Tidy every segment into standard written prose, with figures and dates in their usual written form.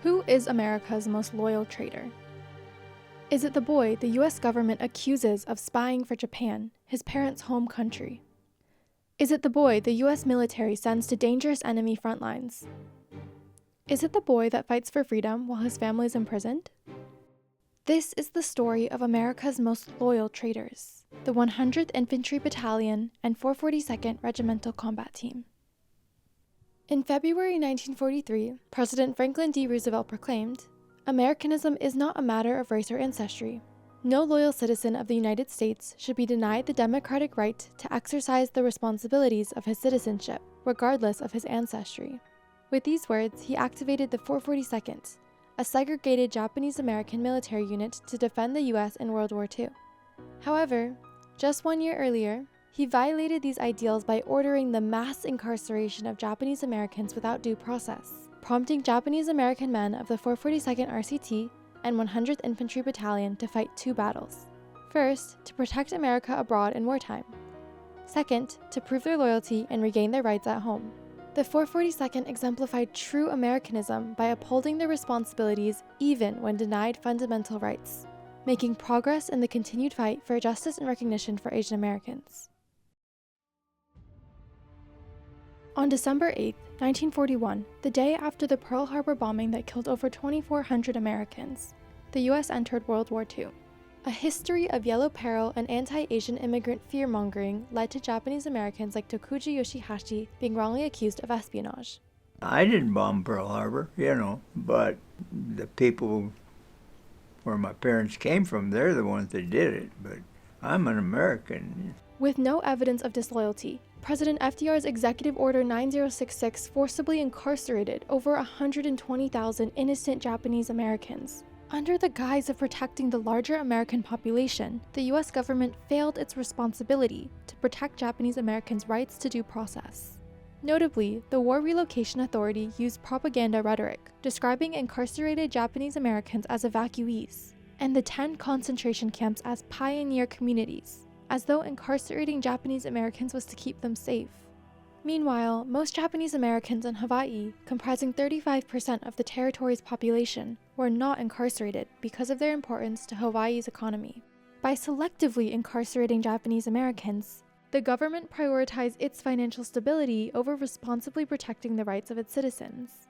Who is America's most loyal traitor? Is it the boy the US government accuses of spying for Japan, his parents' home country? Is it the boy the US military sends to dangerous enemy front lines? Is it the boy that fights for freedom while his family is imprisoned? This is the story of America's most loyal traitors, the 100th Infantry Battalion and 442nd Regimental Combat Team. In February 1943, President Franklin D. Roosevelt proclaimed, "Americanism is not a matter of race or ancestry. No loyal citizen of the United States should be denied the democratic right to exercise the responsibilities of his citizenship, regardless of his ancestry." With these words, he activated the 442nd, a segregated Japanese-American military unit to defend the U.S. in World War II. However, just 1 year earlier, he violated these ideals by ordering the mass incarceration of Japanese Americans without due process, prompting Japanese American men of the 442nd RCT and 100th Infantry Battalion to fight two battles. First, to protect America abroad in wartime. Second, to prove their loyalty and regain their rights at home. The 442nd exemplified true Americanism by upholding their responsibilities even when denied fundamental rights, making progress in the continued fight for justice and recognition for Asian Americans. On December 8, 1941, the day after the Pearl Harbor bombing that killed over 2,400 Americans, the U.S. entered World War II. A history of yellow peril and anti-Asian immigrant fear-mongering led to Japanese Americans like Tokuji Yoshihashi being wrongly accused of espionage. I didn't bomb Pearl Harbor, but the people where my parents came from, they're the ones that did it, but I'm an American. With no evidence of disloyalty, President FDR's Executive Order 9066 forcibly incarcerated over 120,000 innocent Japanese Americans. Under the guise of protecting the larger American population, the US government failed its responsibility to protect Japanese Americans' rights to due process. Notably, the War Relocation Authority used propaganda rhetoric, describing incarcerated Japanese Americans as evacuees, and the 10 concentration camps as pioneer communities, as though incarcerating Japanese Americans was to keep them safe. Meanwhile, most Japanese Americans in Hawaii, comprising 35% of the territory's population, were not incarcerated because of their importance to Hawaii's economy. By selectively incarcerating Japanese Americans, the government prioritized its financial stability over responsibly protecting the rights of its citizens.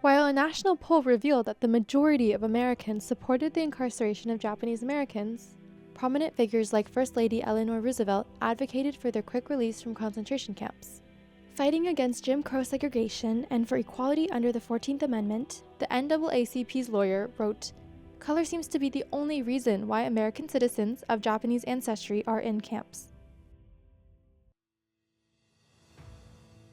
While a national poll revealed that the majority of Americans supported the incarceration of Japanese Americans, prominent figures like First Lady Eleanor Roosevelt advocated for their quick release from concentration camps. Fighting against Jim Crow segregation and for equality under the 14th Amendment, the NAACP's lawyer wrote, "Color seems to be the only reason why American citizens of Japanese ancestry are in camps."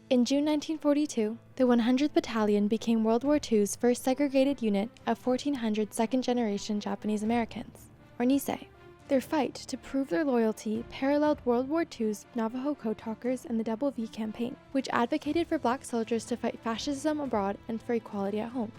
In June 1942, the 100th Battalion became World War II's first segregated unit of 1,400 second-generation Japanese Americans, or Nisei. Their fight to prove their loyalty paralleled World War II's Navajo Code Talkers and the WWII campaign, which advocated for black soldiers to fight fascism abroad and for equality at home.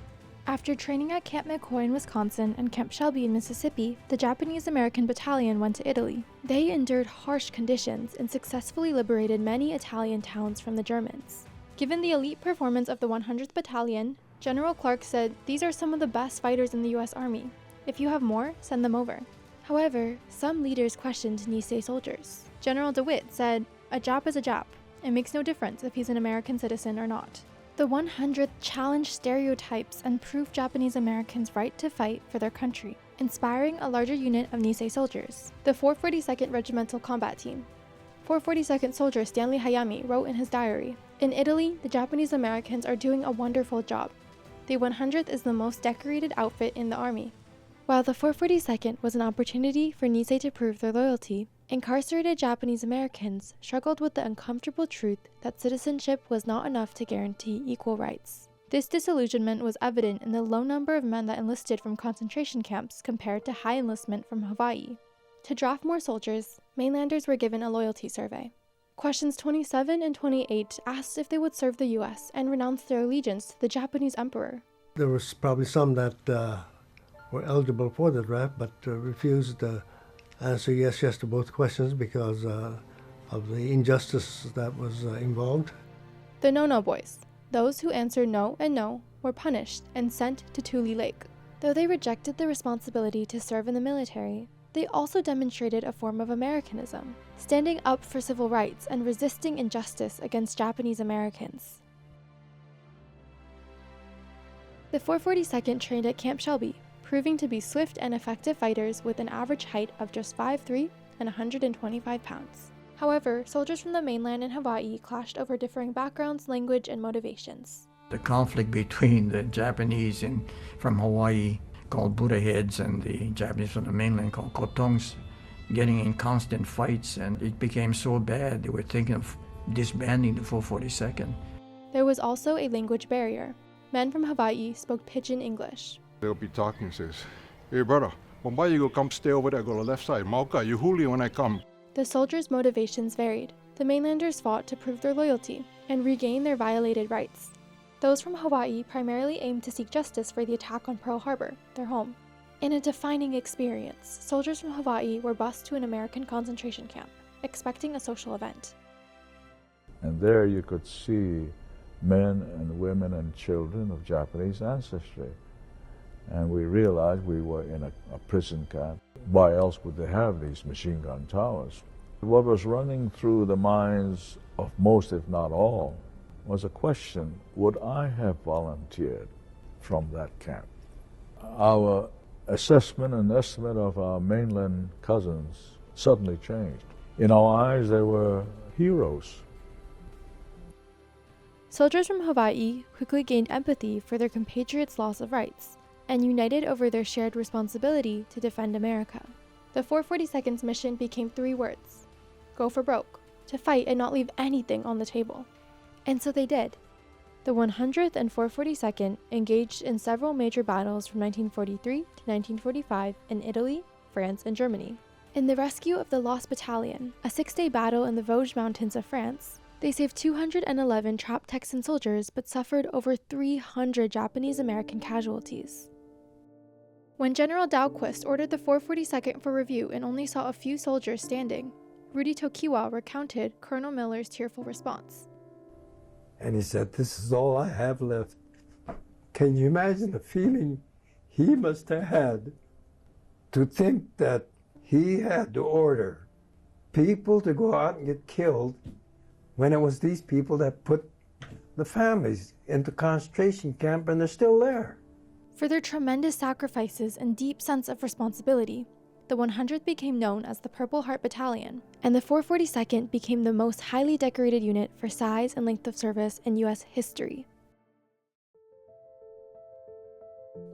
After training at Camp McCoy in Wisconsin and Camp Shelby in Mississippi, the Japanese-American battalion went to Italy. They endured harsh conditions and successfully liberated many Italian towns from the Germans. Given the elite performance of the 100th Battalion, General Clark said, "These are some of the best fighters in the US Army. If you have more, send them over." However, some leaders questioned Nisei Soldiers. General DeWitt said, "A Jap is a Jap. It makes no difference if he's an American citizen or not." The 100th challenged stereotypes and proved Japanese Americans' right to fight for their country, inspiring a larger unit of Nisei Soldiers, the 442nd Regimental Combat Team. 442nd soldier Stanley Hayami wrote in his diary, "In Italy, the Japanese Americans are doing a wonderful job. The 100th is the most decorated outfit in the army." While the 442nd was an opportunity for Nisei to prove their loyalty, incarcerated Japanese Americans struggled with the uncomfortable truth that citizenship was not enough to guarantee equal rights. This disillusionment was evident in the low number of men that enlisted from concentration camps compared to high enlistment from Hawaii. To draft more soldiers, mainlanders were given a loyalty survey. Questions 27 and 28 asked if they would serve the US and renounce their allegiance to the Japanese emperor. There was probably some that were eligible for the draft, but refused to answer yes to both questions because of the injustice that was involved. The no-no boys, those who answered no and no, were punished and sent to Tule Lake. Though they rejected the responsibility to serve in the military, they also demonstrated a form of Americanism, standing up for civil rights and resisting injustice against Japanese Americans. The 442nd trained at Camp Shelby, proving to be swift and effective fighters with an average height of just 5'3" and 125 pounds. However, soldiers from the mainland and Hawaii clashed over differing backgrounds, language, and motivations. The conflict between the Japanese from Hawaii, called Buddha heads, and the Japanese from the mainland, called kotongs, getting in constant fights, and it became so bad they were thinking of disbanding the 442nd. There was also a language barrier. Men from Hawaii spoke pidgin English. They'll be talking and says, "Hey brother, why you go come stay over there, go to the left side. Mauka, you huli when I come." The soldiers' motivations varied. The mainlanders fought to prove their loyalty and regain their violated rights. Those from Hawaii primarily aimed to seek justice for the attack on Pearl Harbor, their home. In a defining experience, soldiers from Hawaii were bused to an American concentration camp, expecting a social event. And there you could see men and women and children of Japanese ancestry. And we realized we were in a prison camp. Why else would they have these machine gun towers? What was running through the minds of most, if not all, was a question: would I have volunteered from that camp? Our assessment and estimate of our mainland cousins suddenly changed. In our eyes, they were heroes. Soldiers from Hawaii quickly gained empathy for their compatriots' loss of rights and united over their shared responsibility to defend America. The 442nd's mission became 3 words: go for broke, to fight and not leave anything on the table. And so they did. The 100th and 442nd engaged in several major battles from 1943 to 1945 in Italy, France, and Germany. In the rescue of the Lost Battalion, a 6-day battle in the Vosges Mountains of France, they saved 211 trapped Texan soldiers but suffered over 300 Japanese-American casualties. When General Dahlquist ordered the 442nd for review and only saw a few soldiers standing, Rudy Tokiwa recounted Colonel Miller's tearful response. And he said, "This is all I have left." Can you imagine the feeling he must have had to think that he had to order people to go out and get killed when it was these people that put the families into concentration camp and they're still there? For their tremendous sacrifices and deep sense of responsibility, the 100th became known as the Purple Heart Battalion, and the 442nd became the most highly decorated unit for size and length of service in U.S. history.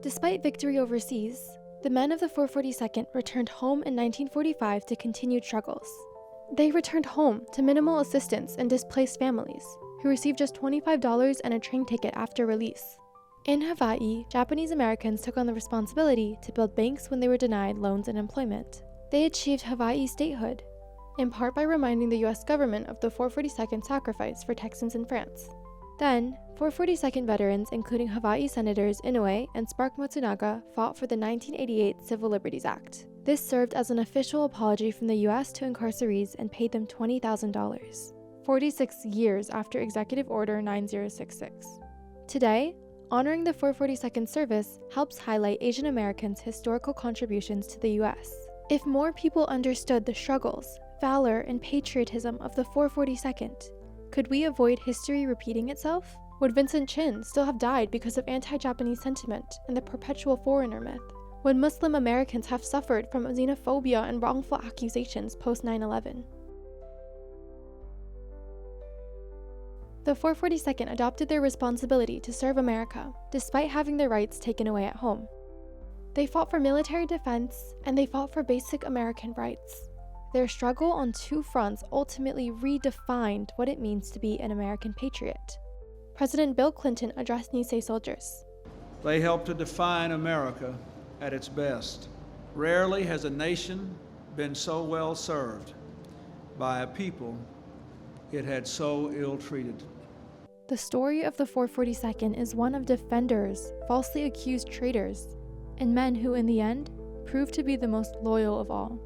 Despite victory overseas, the men of the 442nd returned home in 1945 to continued struggles. They returned home to minimal assistance and displaced families, who received just $25 and a train ticket after release. In Hawaii, Japanese Americans took on the responsibility to build banks when they were denied loans and employment. They achieved Hawaii statehood, in part by reminding the U.S. government of the 442nd sacrifice for Texans in France. Then, 442nd veterans, including Hawaii Senators Inoue and Spark Matsunaga, fought for the 1988 Civil Liberties Act. This served as an official apology from the U.S. to incarcerees and paid them $20,000, 46 years after Executive Order 9066. Today, honoring the 442nd service helps highlight Asian Americans' historical contributions to the U.S. If more people understood the struggles, valor, and patriotism of the 442nd, could we avoid history repeating itself? Would Vincent Chin still have died because of anti-Japanese sentiment and the perpetual foreigner myth? Would Muslim Americans have suffered from xenophobia and wrongful accusations post 9/11? The 442nd adopted their responsibility to serve America, despite having their rights taken away at home. They fought for military defense, and they fought for basic American rights. Their struggle on 2 fronts ultimately redefined what it means to be an American patriot. President Bill Clinton addressed Nisei Soldiers. They helped to define America at its best. Rarely has a nation been so well served by a people it had so ill-treated. The story of the 442nd is one of defenders, falsely accused traitors, and men who in the end proved to be the most loyal of all.